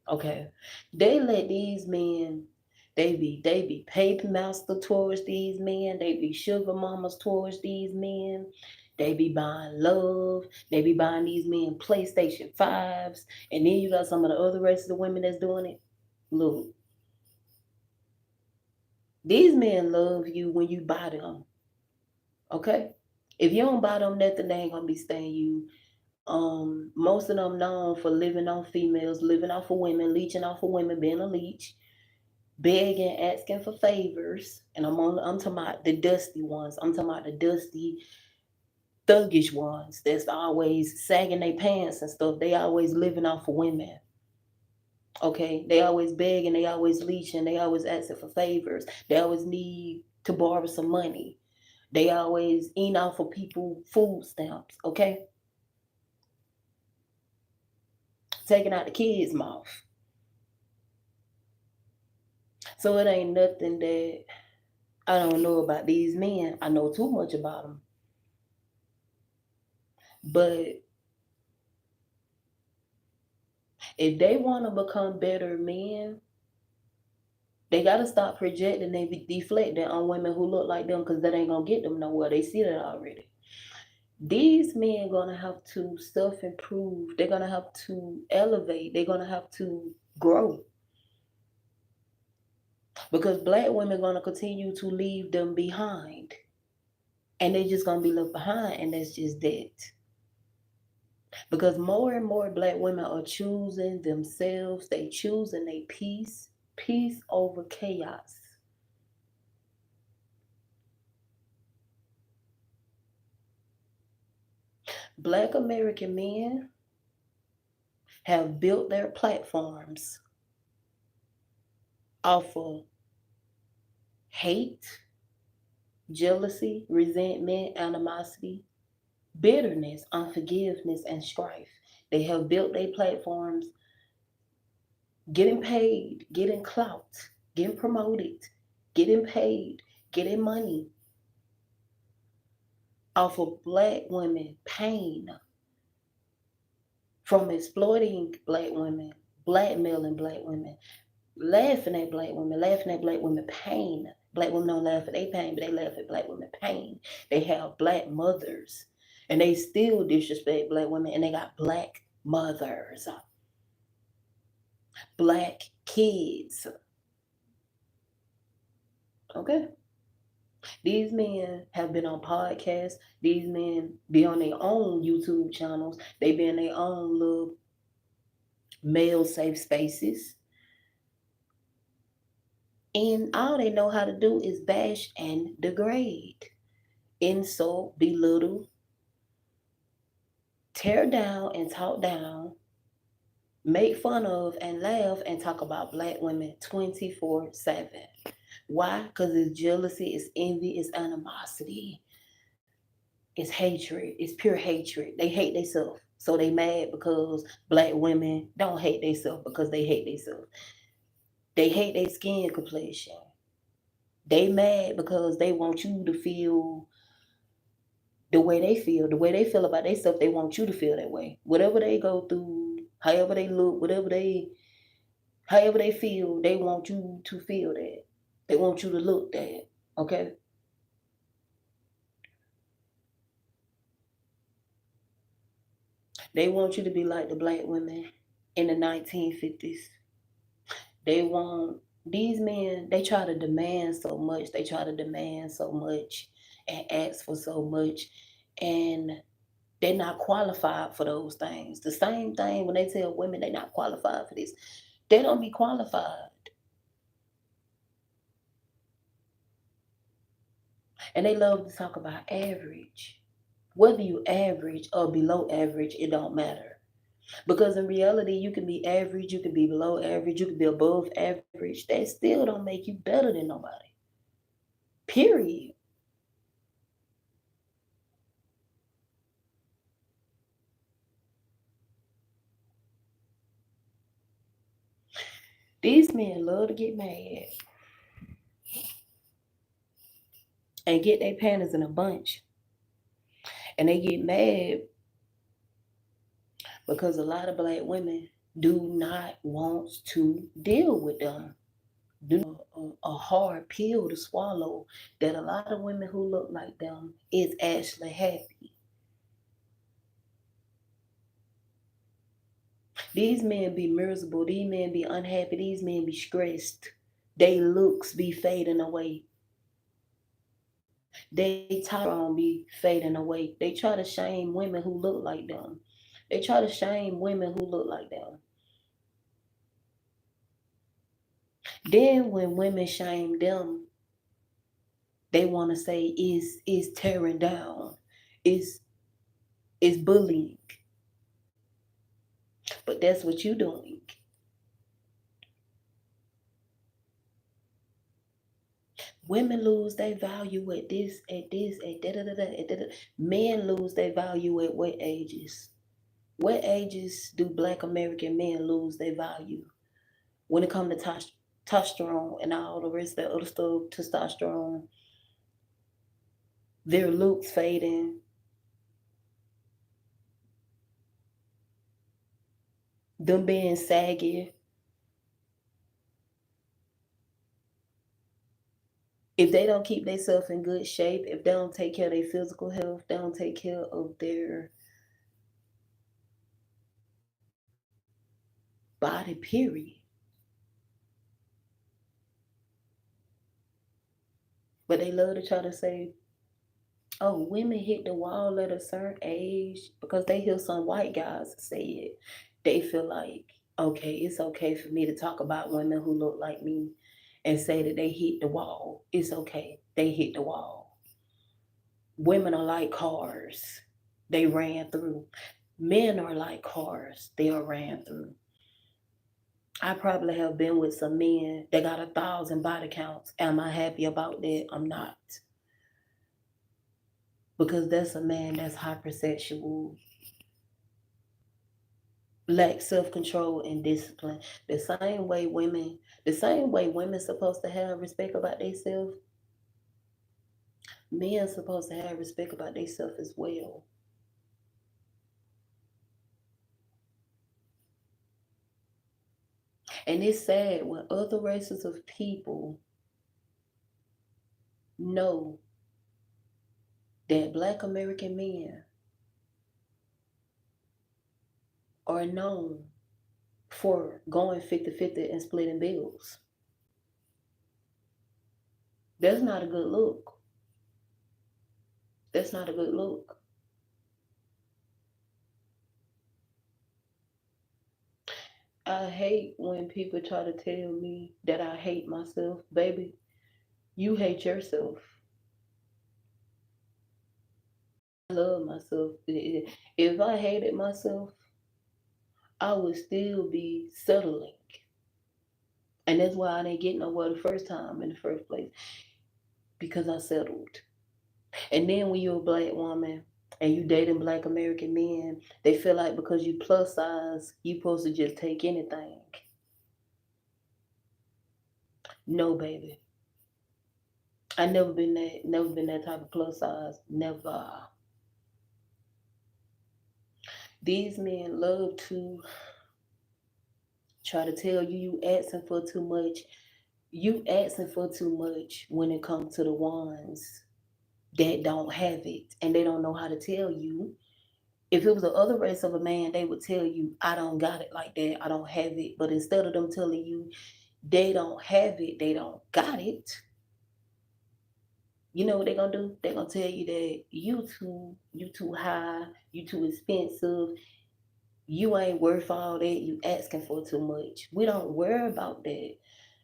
okay, they let these men, they be paper master towards these men, they be sugar mamas towards these men, they be buying love, they be buying these men PlayStation 5s, and then you got some of the other races of women that's doing it. Look, these men love you when you buy them, okay? If you don't buy them nothing, they ain't gonna be staying you. Most of them known for living on females, living off of women, leeching off of women, being a leech, begging, asking for favors, and I'm talking about the dusty ones. I'm talking about the dusty, thuggish ones that's always sagging their pants and stuff. They always living off of women. Okay, they always begging, they always leeching, they always asking for favors. They always need to borrow some money. They always eat off of people food stamps. Okay, taking out the kids' mouth. So it ain't nothing that I don't know about these men. I know too much about them. But if they want to become better men, they got to stop projecting and deflecting on women who look like them because that ain't going to get them nowhere. They see that already. These men going to have to self improve. They're going to have to elevate. They're going to have to grow. Because black women going to continue to leave them behind. And they just going to be left behind. And that's just that. Because more and more black women are choosing themselves. They choosing their peace. Peace over chaos. Black American men have built their platforms off of hate, jealousy, resentment, animosity, bitterness, unforgiveness, and strife. They have built their platforms getting paid, getting clout, getting promoted, getting paid, getting money off of black women pain from exploiting black women, blackmailing black women, laughing at black women pain. Black women don't laugh at their pain, but they laugh at black women pain. They have black mothers, and they still disrespect black women, and they got black mothers, black kids. Okay, these men have been on podcasts. These men be on their own YouTube channels. They be in their own little male safe spaces. And all they know how to do is bash and degrade, insult, belittle, tear down and talk down, make fun of and laugh and talk about black women 24/7. Why? Because it's jealousy, it's envy, it's animosity, it's hatred, it's pure hatred. They hate themselves. So they mad because black women don't hate themselves because they hate themselves. They hate their skin complexion. They mad because they want you to feel the way they feel about themselves, they want you to feel that way. Whatever they go through, however they look, however they feel, they want you to feel that. They want you to look that. Okay? They want you to be like the black women in the 1950s. They want these men, they try to demand so much. They try to demand so much and ask for so much. And they're not qualified for those things. The same thing when they tell women they're not qualified for this. They don't be qualified. And they love to talk about average. Whether you average or below average, it don't matter. Because in reality, you can be average, you can be below average, you can be above average. That still don't make you better than nobody. Period. These men love to get mad and get their panties in a bunch. And they get mad because a lot of black women do not want to deal with them. Do a hard pill to swallow that a lot of women who look like them is actually happy. These men be miserable. These men be unhappy. These men be stressed. They looks be fading away. They tyrone be fading away. They try to shame women who look like them. They try to shame women who look like them. Then when women shame them, they want to say is tearing down, is is bullying. But that's what you doing. Women lose their value at da da da da, at da, da. Men lose their value at what ages? What ages do Black American men lose their value when it comes to testosterone and all the rest of the other stuff? Testosterone, their looks fading, them being saggy. If they don't keep themselves in good shape, if they don't take care of their physical health, they don't take care of their body, period. But they love to try to say, oh, women hit the wall at a certain age because they hear some white guys say it. They feel like, okay, it's okay for me to talk about women who look like me and say that they hit the wall. It's okay. They hit the wall. Women are like cars. They ran through. Men are like cars. They are ran through. I probably have been with some men that got 1,000 body counts. Am I happy about that? I'm not. Because that's a man that's hypersexual, lacks self-control and discipline. The same way women, the same way women supposed to have respect about themselves, men supposed to have respect about themselves as well. And it's sad when other races of people know that Black American men are known for going 50-50 and splitting bills. That's not a good look. That's not a good look. I hate when people try to tell me that I hate myself. Baby, you hate yourself. I love myself. If I hated myself, I would still be settling. And that's why I didn't get nowhere the first time in the first place. Because I settled. And then when you're a black woman and you dating Black American men, they feel like because you plus size, you supposed to just take anything. No, baby. I never been that type of plus size. Never. These men love to try to tell you asking for too much. You asking for too much when it comes to the ones that don't have it and they don't know how to tell you. If it was the other race of a man, they would tell you, I don't got it like that. I don't have it. But instead of them telling you they don't have it, they don't got it, you know what they're gonna do? They're gonna tell you that you too high, you too expensive, you ain't worth all that, you asking for too much. We don't worry about that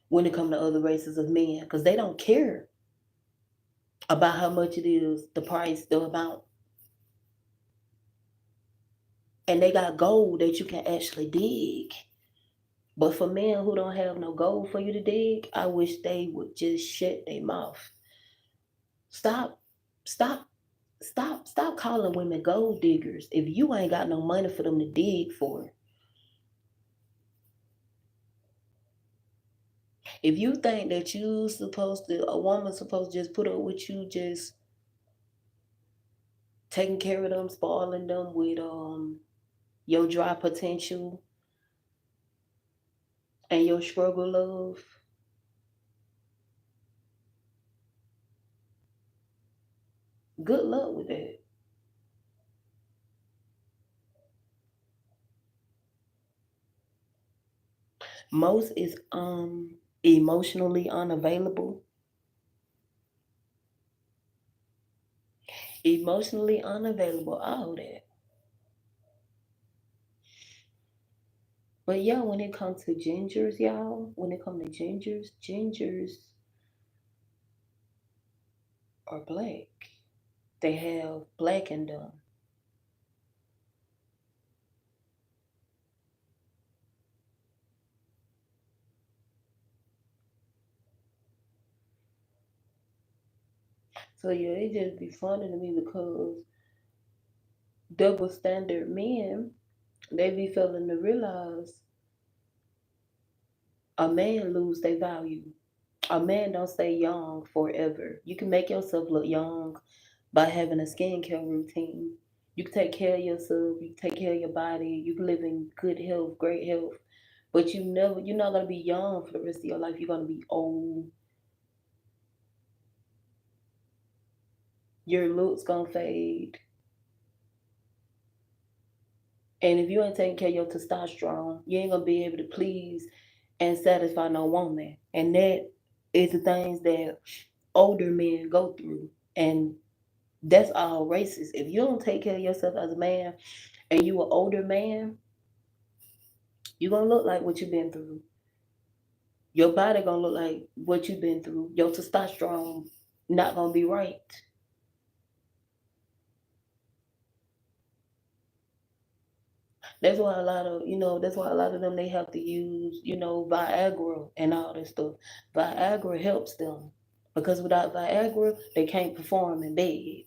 when it comes to other races of men because they don't care about how much it is, the price, the amount. And they got gold that you can actually dig. But for men who don't have no gold for you to dig, I wish they would just shut their mouth. Stop, stop, stop calling women gold diggers if you ain't got no money for them to dig for. If you think that you supposed to, a woman supposed to just put up with you, just taking care of them, spoiling them with your dry potential and your struggle love, good luck with that. Most is emotionally unavailable. Emotionally unavailable, all that. But yeah, when it comes to gingers, y'all, when it comes to gingers are black. They have black in them. So yeah, it just be funny to me because double standard men, they be failing to realize a man lose their value. A man don't stay young forever. You can make yourself look young by having a skincare routine. You can take care of yourself, you can take care of your body, you can live in good health, great health. But you're not gonna be young for the rest of your life. You're gonna be old. Your looks gonna fade. And if you ain't taking care of your testosterone, you ain't gonna be able to please and satisfy no woman. And that is the things that older men go through. And that's all races. If you don't take care of yourself as a man and you an older man, you gonna look like what you've been through. Your body gonna look like what you've been through. Your testosterone not gonna be right. That's why a lot of them they have to use, Viagra and all this stuff. Viagra helps them because without Viagra, they can't perform in bed.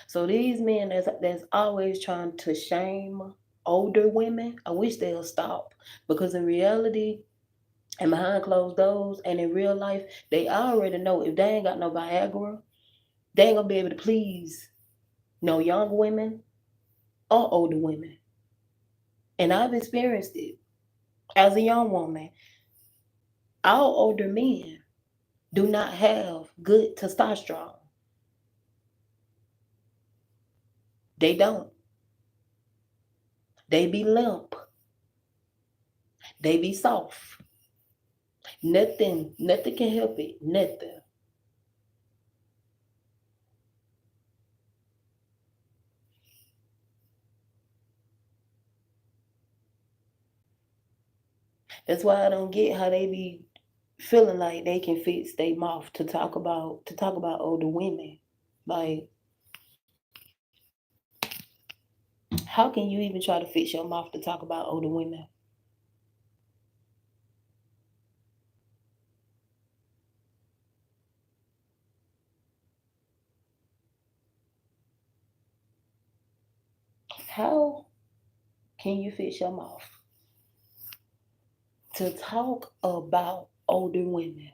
So these men that's always trying to shame older women, I wish they'll stop because in reality and behind closed doors and in real life, they already know if they ain't got no Viagra, they ain't gonna be able to please no young women or older women. And I've experienced it as a young woman. All older men do not have good testosterone. They don't. They be limp. They be soft. Nothing can help it. Nothing. That's why I don't get how they be feeling like they can fix their mouth to talk about older women. Like, how can you even try to fix your mouth to talk about older women? How can you fix your mouth to talk about older women?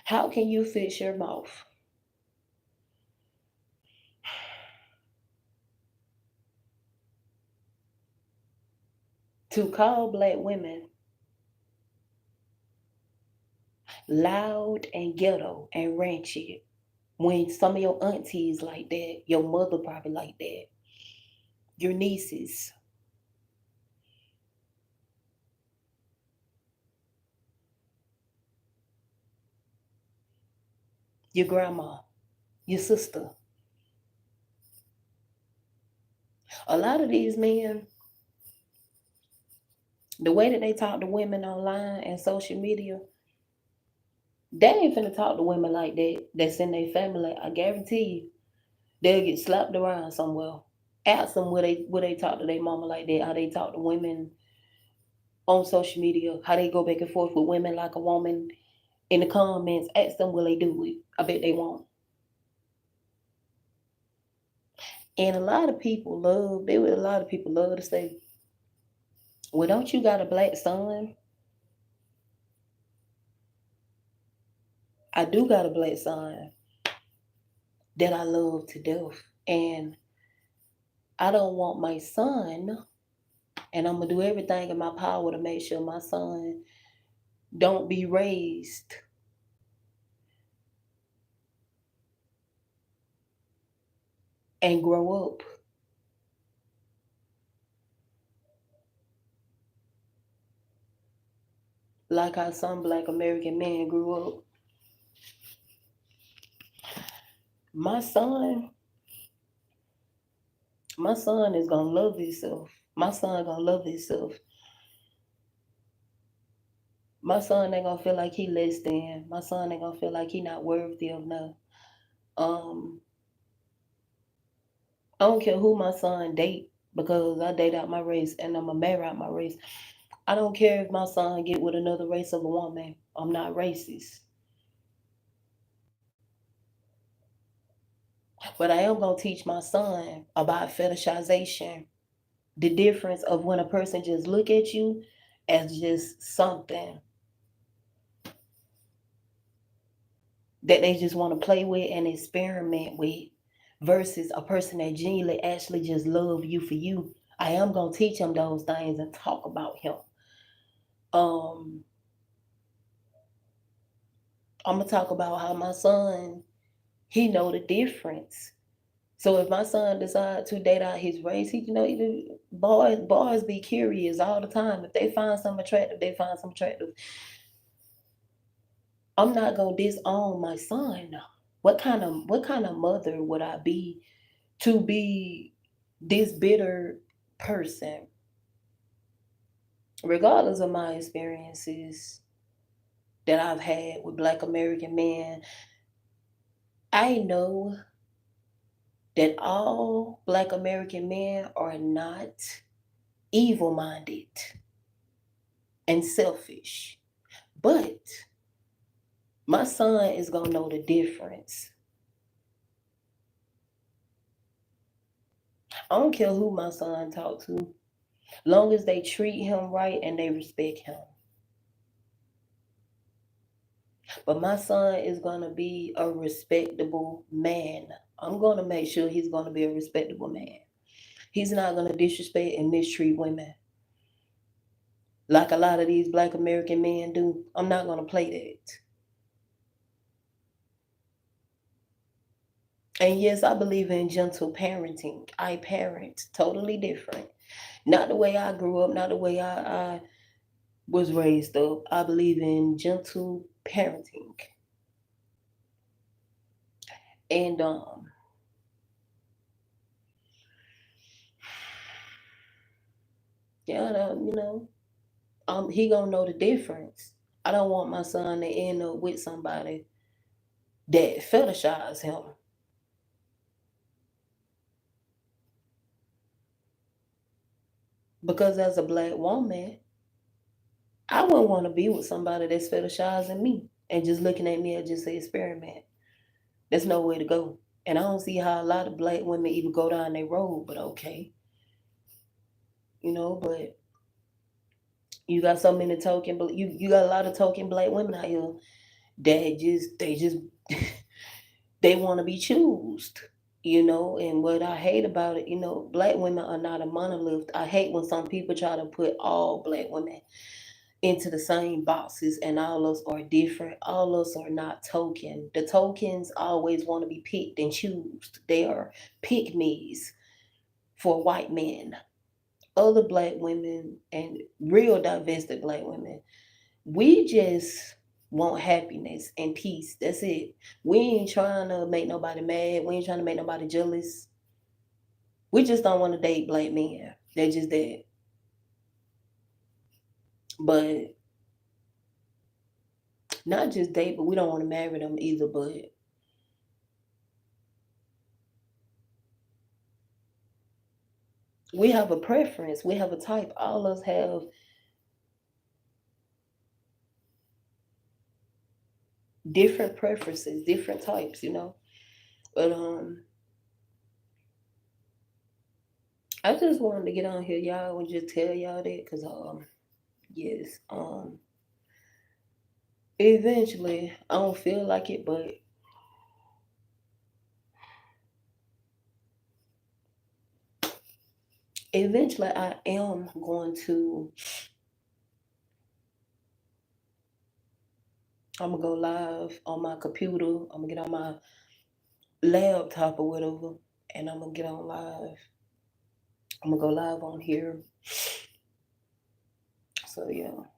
How can you fix your mouth to call black women loud and ghetto and ratchet when some of your aunties like that, your mother probably like that, your nieces, your grandma, your sister? A lot of these men, the way that they talk to women online and social media, they ain't finna talk to women like that that's in their family. I guarantee you, they'll get slapped around somewhere. Ask them where they talk to their mama like that, how they talk to women on social media, how they go back and forth with women like a woman in the comments. Ask them will they do it. I bet they won't. And a lot of people love to say, Well, don't you got a black son? I do got a black son that I love to death. And I don't want my son, and I'm gonna do everything in my power to make sure my son don't be raised and grow up like how some black American men grew up. My son, my son is gonna love himself. My son gonna love himself. My son ain't gonna feel like he less than. My son ain't gonna feel like he not worthy of no. Um, I don't care who my son date because I date out my race and I'm gonna marry out my race. I don't care if my son get with another race of a woman. I'm not racist. But I am gonna teach my son about fetishization. The difference of when a person just look at you as just something that they just want to play with and experiment with versus a person that genuinely actually just love you for you. I am gonna teach him those things and talk about him. Um, I'm gonna talk about how my son he know the difference. So if my son decide to date out his race, he boys be curious all the time. If they find something attractive, they find something attractive. I'm not gonna disown my son. What kind of mother would I be to be this bitter person? Regardless of my experiences that I've had with black American men, I know that all black American men are not evil minded and selfish. But my son is gonna know the difference. I don't care who my son talk to, long as they treat him right and they respect him. But my son is gonna be a respectable man. I'm gonna make sure he's gonna be a respectable man. He's not gonna disrespect and mistreat women like a lot of these black American men do. I'm not gonna play that. And yes, I believe in gentle parenting. I parent totally different. Not the way I grew up, not the way I was raised up. I believe in gentle parenting. And yeah, he gonna know the difference. I don't want my son to end up with somebody that fetishize him. Because as a black woman, I wouldn't want to be with somebody that's fetishizing me and just looking at me as just an experiment. There's no way to go. And I don't see how a lot of black women even go down their road, but okay. But you got so many token, but you got a lot of token black women out here that they just they want to be choosed. And what I hate about it, black women are not a monolith. I hate when some people try to put all black women into the same boxes and all of us are different. All of us are not token. The tokens always want to be picked and choosed. They are pick me's for white men. Other black women and real divested black women, we just want happiness and peace. That's it. We ain't trying to make nobody mad. We ain't trying to make nobody jealous. We just don't want to date black men. They're just that. But not just date, but we don't want to marry them either. But we have a preference. We have a type. All of us have different preferences, different types. But I just wanted to get on here, y'all, and just tell y'all that, cause yes, eventually I don't feel like it, but eventually I am going to. I'm gonna go live on my computer. I'm gonna get on my laptop or whatever, and I'm gonna get on live. I'm gonna go live on here. So yeah.